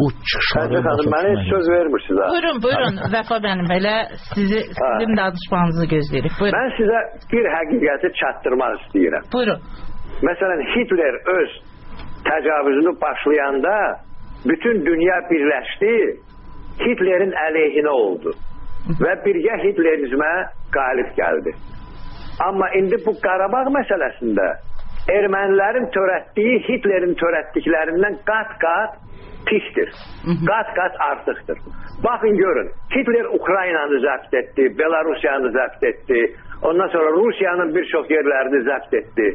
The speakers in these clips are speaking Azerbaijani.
bu çıxışları mənə söz vermirsiniz ha. Buyurun Vəfa bənim, elə sizin danışmanızı gözləyirik. Buyurun. Mən sizə bir həqiqəti çatdırmaq istəyirəm. Buyurun. Məsələn, Hitler öz təcavüzünü başlayanda bütün dünya birləşdi, Hitlerin əleyhinə oldu və birgə Hitlerizmə qalib gəldi. Amma indi bu Qarabağ məsələsində ermənilərin törətdiyi Hitlerin törətdiklərindən qat-qat pisdir. Qat-qat artıqdır. Baxın görün, Hitler Ukraynanı zəbt etdi, Belarusiyanı zəbt etdi, ondan sonra Rusiyanın bir çox yerlərini zəbt etdi.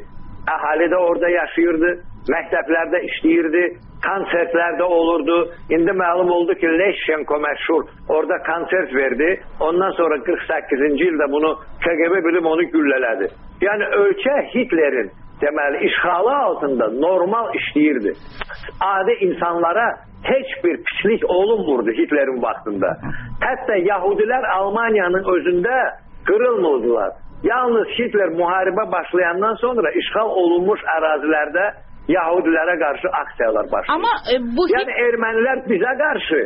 Əhali də orada yaşayırdı, məktəblərdə işləyirdi, konsertlərdə olurdu. İndi məlum oldu ki, Leşenko məşhur orada konsert verdi. Ondan sonra 48-ci ildə bunu KGB bilib onu güllələdi. Yəni ölkə Hitlerin deməli işğalı altında normal işləyirdi. Adi insanlara heç bir pislik olunmurdu Hitlerin vaxtında. Hətta Yahudilər Almaniyanın özündə qırılmırdılar. Yalnız Hitler müharibə başlayandan sonra işğal olunmuş ərazilərdə Yahudilərə qarşı aksiyalar başladı. Amma bu yəni ermənilər bizə qarşı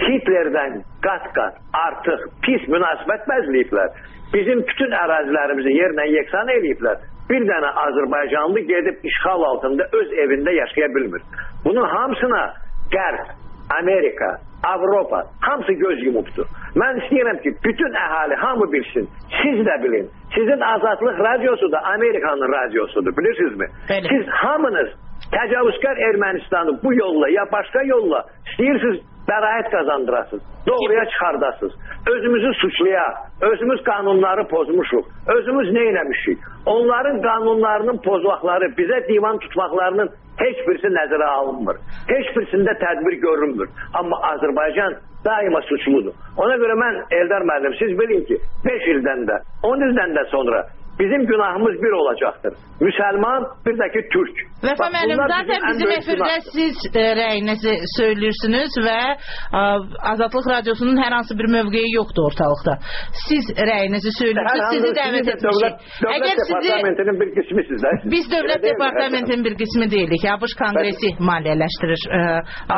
Hitlerdən qat-qat artıq pis münasibət bəzləyiblər. Bizim bütün ərazilərimizi yerlə yeksan eləyiblər. Bir dənə Azərbaycanlı gedib işğal altında öz evində yaşaya bilmir. Bunun hamısına Qərb, Amerika, Avropa hamısı göz yumubdur. Mən istəyirəm ki, bütün əhali hamı bilsin, siz də bilin. Sizin Azadlıq radiosu da Amerikanın radiosudur, bilirsinizmi? Bəli. Siz hamınız təcavüzkar Ermənistanı bu yolla ya başqa yolla istəyirsiniz bəraət qazandırasınız, doğruya çıxardasınız. Özümüzü suçlayaq, özümüz qanunları pozmuşuq, özümüz nə eləmişik? Onların qanunlarının pozmaqları, bizə divan tutmaqlarının heç birisi nəzərə alınmır. Heç birisində tədbir görünmür. Amma Azərbaycan daima suçludur. Ona görə mən Eldar müəllim, siz bilin ki 5 ildən də, 10 ildən də sonra bizim günahımız bir olacaqdır. Müsəlman, bir də ki Türk. Vəfa müəllim, zaten bizim efirdə siz rəyinizi söylürsünüz və Azadlıq Radiosunun hər hansı bir mövqeyi yoxdur ortalıqda. Siz rəyinizi söylürsünüz, sizi dəvət etmişik. Dövlət Departamentinin bir qismisiz də. Biz Dövlət Departamentinin bir qismi deyilik. ABŞ Kongresi maliyyələşdirir.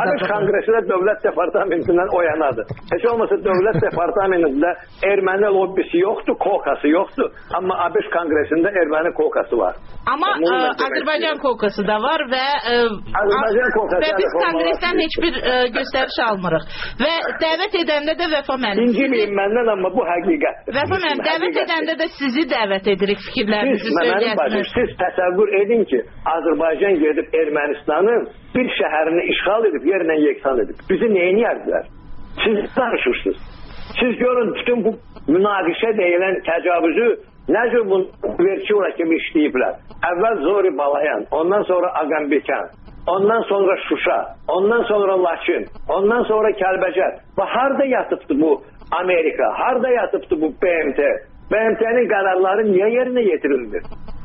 ABŞ Kongresi də Dövlət Departamentindən oyanadır. Heç olmasa Dövlət Departamentində erməni lobbisi yoxdur, kokası yoxdur. Amma ABŞ Kongresində erməni kokası var. Amma Azərbaycan kokası da var və biz Kongresdən heç bir göstəriş almırıq. Və dəvət edəndə də Vəfa müəllim. İnciliyim məndən, amma bu həqiqətdir. Vəfa müəllim, dəvət edəndə də sizi dəvət edirik, fikirlərinizi söyləyəsiniz. Siz təsəvvür edin ki, Azərbaycan gedib Ermənistanın bir şəhərini işğal edib, yerlə yeksan edib. Bizi neyin yerdilər? Siz danışırsınız. Siz görün, bütün bu münaqişə deyilən təcavüzü necə bunu Verçura kimi işləyiblər. Əvvəl Zori Balayan, ondan sonra Ağambekan, ondan sonra Şuşa, ondan sonra Laçın, ondan sonra Kəlbəcər. Və harada yatıbdı bu Amerika, harada yatıbdı bu BMT? BMT'nin qərarları niyə yerinə yetirilmir?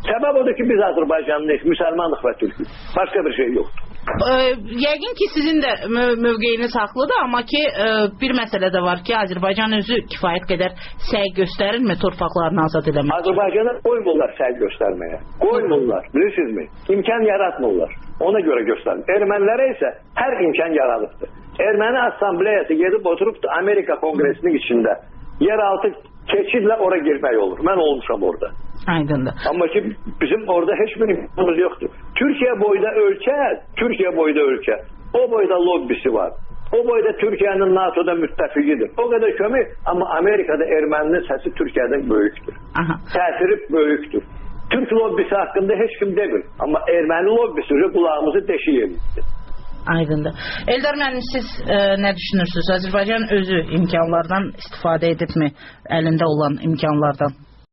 Səbəb odur ki, biz Azərbaycanlıyıq, müsəlmanlıq və Türkük. Başqa bir şey yoxdur. Yəqin ki, sizin də mövqeyiniz haqlıdır, amma ki, bir məsələ də var ki, Azərbaycan özü kifayət qədər səy göstərirmi torpaqlarını azad eləmək? Azərbaycana qoymurlar səy göstərməyə. Qoymurlar, bilirsinizmi? İmkan yaratmırlar. Ona görə göstərin. Ermənilərə isə hər imkan yaradıbdır. Erməni Assambleyası gedib oturubdur Amerika Kongresinin içində. Yeraltı keçidlə ora girmək olur. Mən olmuşam orada. Aydındır. Amma ki bizim orada heç bir imkanımız yoxdur. Türkiyə boyda ölkə, o boyda lobbisi var. O boyda Türkiyənin NATO'da müttəfiqidir. O qədər kömür, amma Amerikada erməninin səsi Türkiyədən böyükdür. Təsiri böyükdür. Türk lobbisi haqqında heç kim demir. Amma erməni lobbisi qulağımızı deşik edir. Aydındır. Eldar müəllim, siz nə düşünürsünüz? Azərbaycan özü imkanlardan istifadə edibmi? Əlində olan imkanlardan?